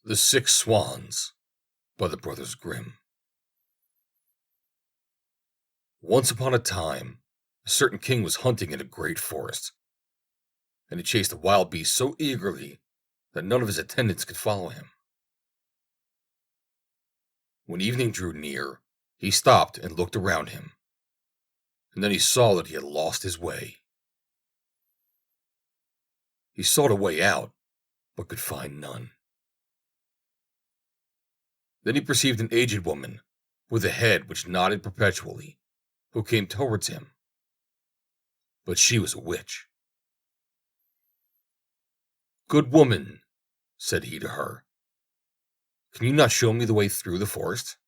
The Six Swans by the Brothers Grimm. Once upon a time, a certain king was hunting in a great forest, and he chased a wild beast so eagerly that none of his attendants could follow him. When evening drew near, he stopped and looked around him, and then he saw that he had lost his way. He sought a way out, but could find none. Then he perceived an aged woman, with a head which nodded perpetually, who came towards him. But she was a witch. "Good woman," said he to her, "can you not show me the way through the forest?"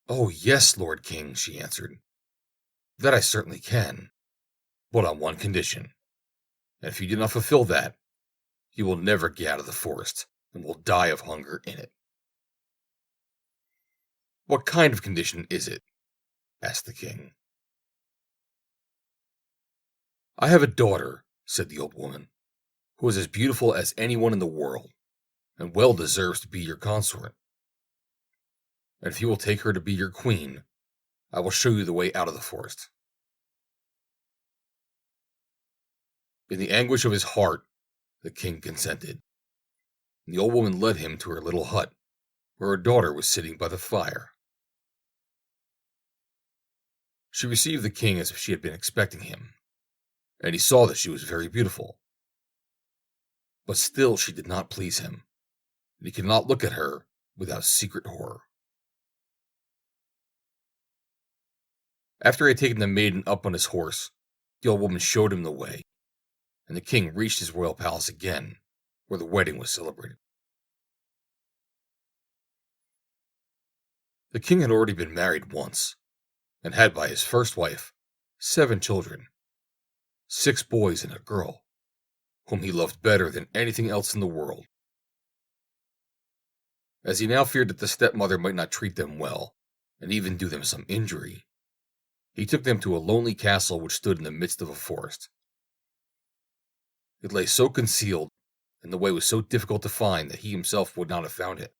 "Oh, yes, Lord King," she answered, "that I certainly can, but on one condition, and if you do not fulfill that, you will never get out of the forest, and will die of hunger in it." "What kind of condition is it?" asked the king. "I have a daughter," said the old woman, "who is as beautiful as anyone in the world, and well deserves to be your consort. And if you will take her to be your queen, I will show you the way out of the forest." In the anguish of his heart, the king consented, and the old woman led him to her little hut, where her daughter was sitting by the fire. She received the king as if she had been expecting him, and he saw that she was very beautiful. But still she did not please him, and he could not look at her without secret horror. After he had taken the maiden up on his horse, the old woman showed him the way, and the king reached his royal palace again, where the wedding was celebrated. The king had already been married once, and had by his first wife 7 children, 6 boys and a girl, whom he loved better than anything else in the world. As he now feared that the stepmother might not treat them well, and even do them some injury, he took them to a lonely castle which stood in the midst of a forest. It lay so concealed, and the way was so difficult to find, that he himself would not have found it,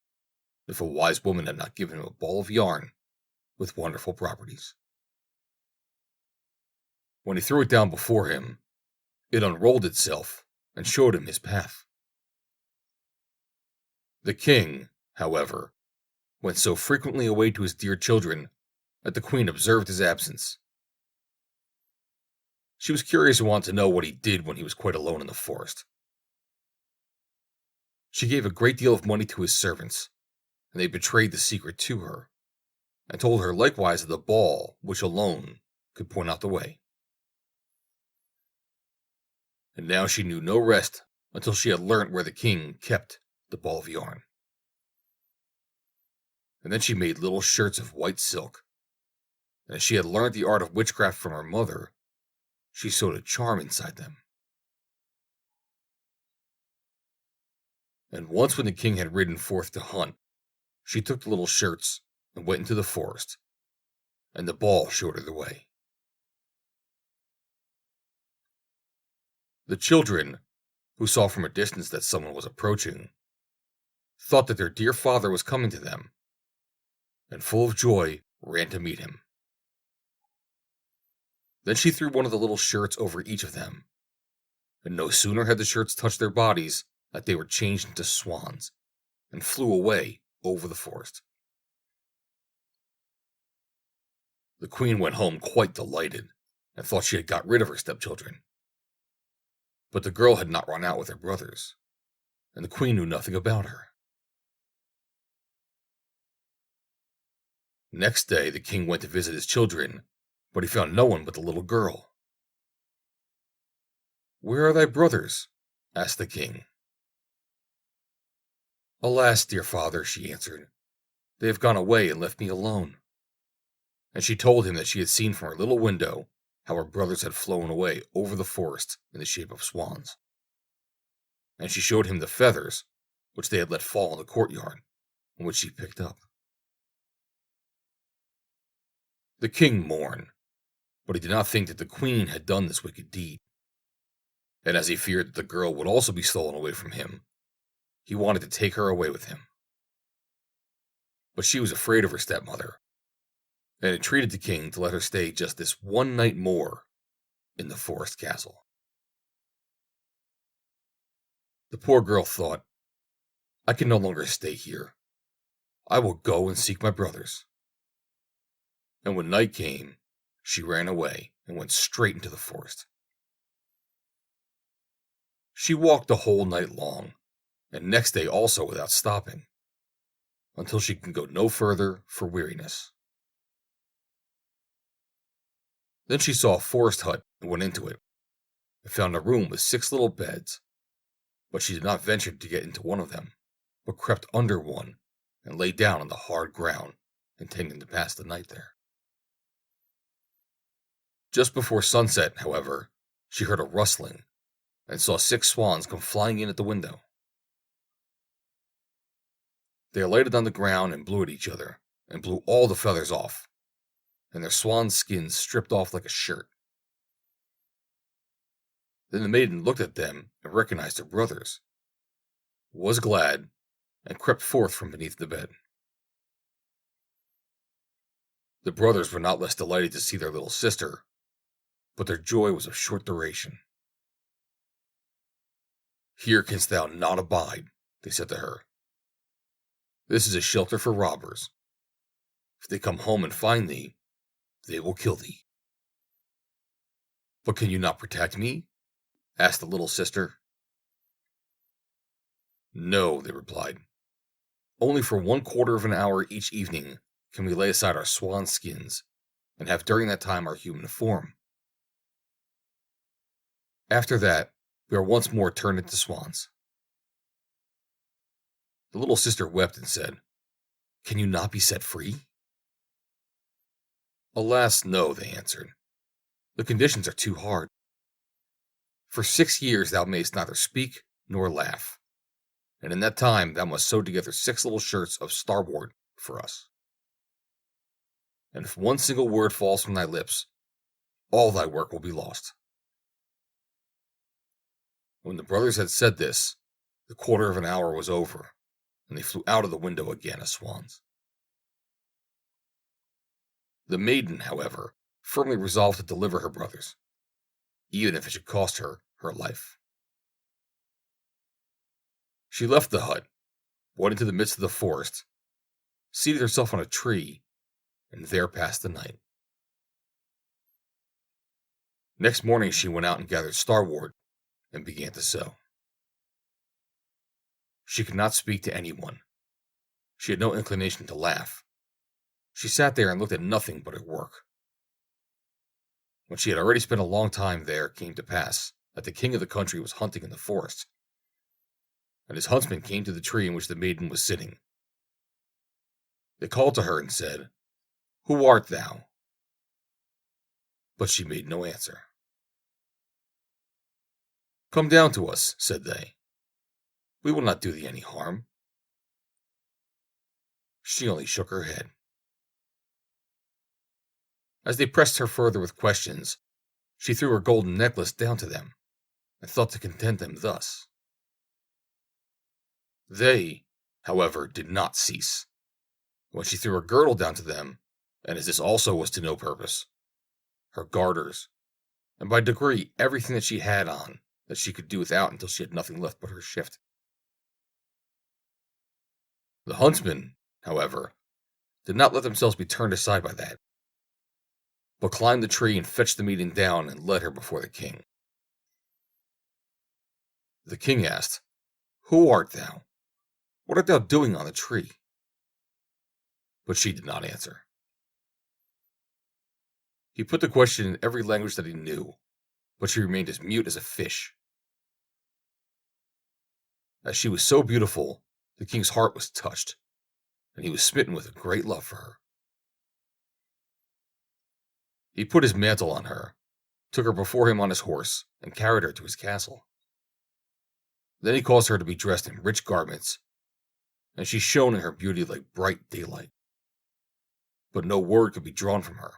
if a wise woman had not given him a ball of yarn with wonderful properties. When he threw it down before him, it unrolled itself and showed him his path. The king, however, went so frequently away to his dear children that the queen observed his absence. She was curious and wanted to know what he did when he was quite alone in the forest. She gave a great deal of money to his servants, and they betrayed the secret to her, and told her likewise of the ball which alone could point out the way. And now she knew no rest until she had learnt where the king kept the ball of yarn. And then she made little shirts of white silk, and as she had learnt the art of witchcraft from her mother, she sewed a charm inside them. And once when the king had ridden forth to hunt, she took the little shirts and went into the forest, and the ball showed her the way. The children, who saw from a distance that someone was approaching, thought that their dear father was coming to them, and full of joy ran to meet him. Then she threw one of the little shirts over each of them, and no sooner had the shirts touched their bodies than they were changed into swans, and flew away over the forest. The queen went home quite delighted, and thought she had got rid of her stepchildren. But the girl had not run out with her brothers, and the queen knew nothing about her. Next day the king went to visit his children, but he found no one but the little girl. "Where are thy brothers?" asked the king. "Alas, dear father," she answered, "they have gone away and left me alone." And she told him that she had seen from her little window how her brothers had flown away over the forest in the shape of swans. And she showed him the feathers which they had let fall in the courtyard, and which she picked up. The king mourned, but he did not think that the queen had done this wicked deed. And as he feared that the girl would also be stolen away from him, He wanted to take her away with him. But she was afraid of her stepmother, and entreated the king to let her stay just this one night more in the forest castle. The poor girl thought, I can no longer stay here. I will go and seek my brothers. And when night came, she ran away and went straight into the forest. She walked the whole night long, and next day also without stopping, until she could go no further for weariness. Then she saw a forest hut and went into it, and found a room with 6 little beds, but she did not venture to get into one of them, but crept under one and lay down on the hard ground, intending to pass the night there. Just before sunset, however, she heard a rustling and saw 6 swans come flying in at the window. They alighted on the ground and blew at each other, and blew all the feathers off, and their swan skins stripped off like a shirt. Then the maiden looked at them and recognized her brothers, was glad, and crept forth from beneath the bed. The brothers were not less delighted to see their little sister, but their joy was of short duration. Here canst thou not abide, they said to her. This is a shelter for robbers. If they come home and find thee, they will kill thee. But can you not protect me? Asked the little sister. No, they replied. Only for 1/4 of an hour each evening can we lay aside our swan skins, and have during that time our human form. After that, we are once more turned into swans. The little sister wept and said, Can you not be set free? Alas, no, they answered. The conditions are too hard. For 6 years thou mayst neither speak nor laugh, and in that time thou must sew together 6 little shirts of starboard for us. And if one single word falls from thy lips, all thy work will be lost. When the brothers had said this, the 1/4 of an hour was over, and they flew out of the window again as swans. The maiden, however, firmly resolved to deliver her brothers, even if it should cost her her life. She left the hut, went into the midst of the forest, seated herself on a tree, and there passed the night. Next morning she went out and gathered starwort and began to sew. She could not speak to anyone. She had no inclination to laugh. She sat there and looked at nothing but her work. When she had already spent a long time there, it came to pass that the king of the country was hunting in the forest, and his huntsmen came to the tree in which the maiden was sitting. They called to her and said, Who art thou? But she made no answer. Come down to us, said they. We will not do thee any harm. She only shook her head. As they pressed her further with questions, she threw her golden necklace down to them, and thought to content them thus. They, however, did not cease. When she threw her girdle down to them, and as this also was to no purpose, her garters, and by degree everything that she had on, that she could do without until she had nothing left but her shift. The huntsmen, however, did not let themselves be turned aside by that, but climbed the tree and fetched the maiden down and led her before the king. The king asked, Who art thou? What art thou doing on the tree? But she did not answer. He put the question in every language that he knew, but she remained as mute as a fish. As she was so beautiful, the king's heart was touched, and he was smitten with a great love for her. He put his mantle on her, took her before him on his horse, and carried her to his castle. Then he caused her to be dressed in rich garments, and she shone in her beauty like bright daylight. But no word could be drawn from her.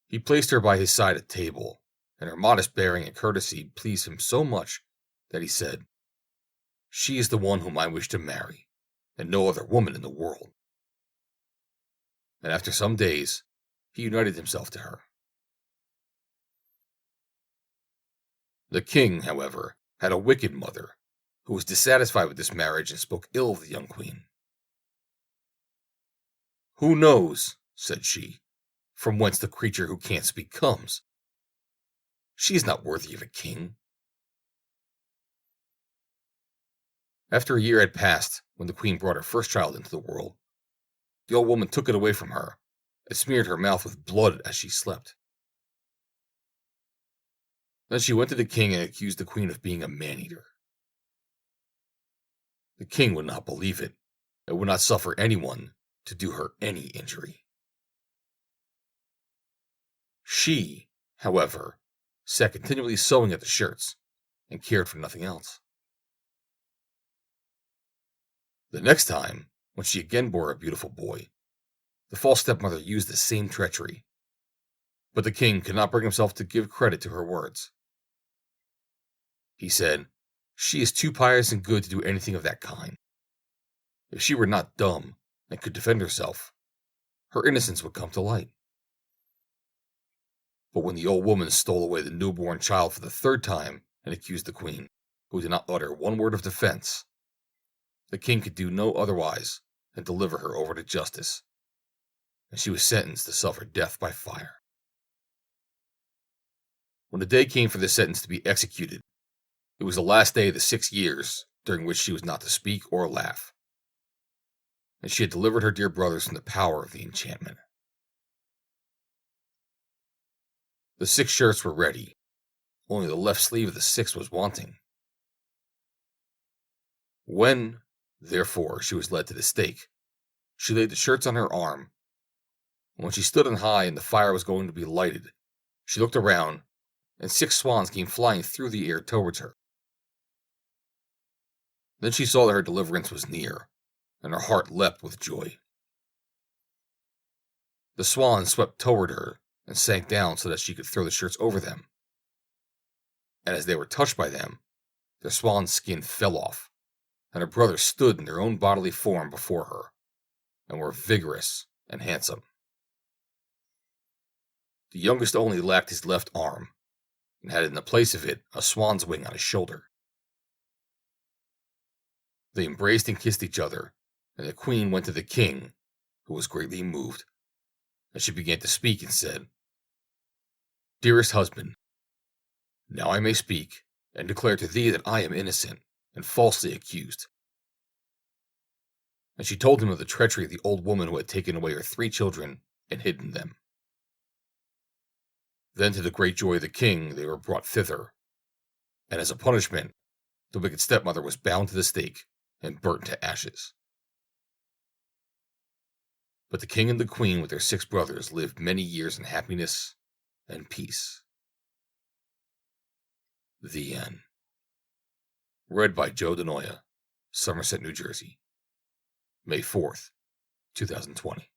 He placed her by his side at table, and her modest bearing and courtesy pleased him so much that he said, She is the one whom I wish to marry, and no other woman in the world." And after some days, he united himself to her. The king, however, had a wicked mother, who was dissatisfied with this marriage and spoke ill of the young queen. "Who knows," said she, "from whence the creature who can't speak comes? She is not worthy of a king." After a year had passed, when the queen brought her first child into the world, the old woman took it away from her and smeared her mouth with blood as she slept. Then she went to the king and accused the queen of being a man-eater. The king would not believe it, and would not suffer anyone to do her any injury. She, however, sat continually sewing at the shirts, and cared for nothing else. The next time, when she again bore a beautiful boy, the false stepmother used the same treachery, but the king could not bring himself to give credit to her words. He said, "She is too pious and good to do anything of that kind. If she were not dumb, and could defend herself, her innocence would come to light." But when the old woman stole away the newborn child for the third time and accused the queen, who did not utter one word of defense, the king could do no otherwise than deliver her over to justice, and she was sentenced to suffer death by fire. When the day came for the sentence to be executed, it was the last day of the 6 years during which she was not to speak or laugh, and she had delivered her dear brothers from the power of the enchantment. The 6 shirts were ready, only the left sleeve of the 6th was wanting. When, therefore, she was led to the stake, she laid the shirts on her arm, and when she stood on high and the fire was going to be lighted, she looked around, and 6 swans came flying through the air towards her. Then she saw that her deliverance was near, and her heart leapt with joy. The swans swept toward her and sank down so that she could throw the shirts over them. And as they were touched by them, their swan's skin fell off, and her brothers stood in their own bodily form before her, and were vigorous and handsome. The youngest only lacked his left arm, and had in the place of it a swan's wing on his shoulder. They embraced and kissed each other, and the queen went to the king, who was greatly moved, and she began to speak and said, "Dearest husband, now I may speak, and declare to thee that I am innocent, and falsely accused." And she told him of the treachery of the old woman who had taken away her 3 children and hidden them. Then, to the great joy of the king, they were brought thither, and as a punishment, the wicked stepmother was bound to the stake and burnt to ashes. But the king and the queen with their 6 brothers lived many years in happiness and peace. The end. Read by Joe DeNoia, Somerset, New Jersey, May 4th, 2020.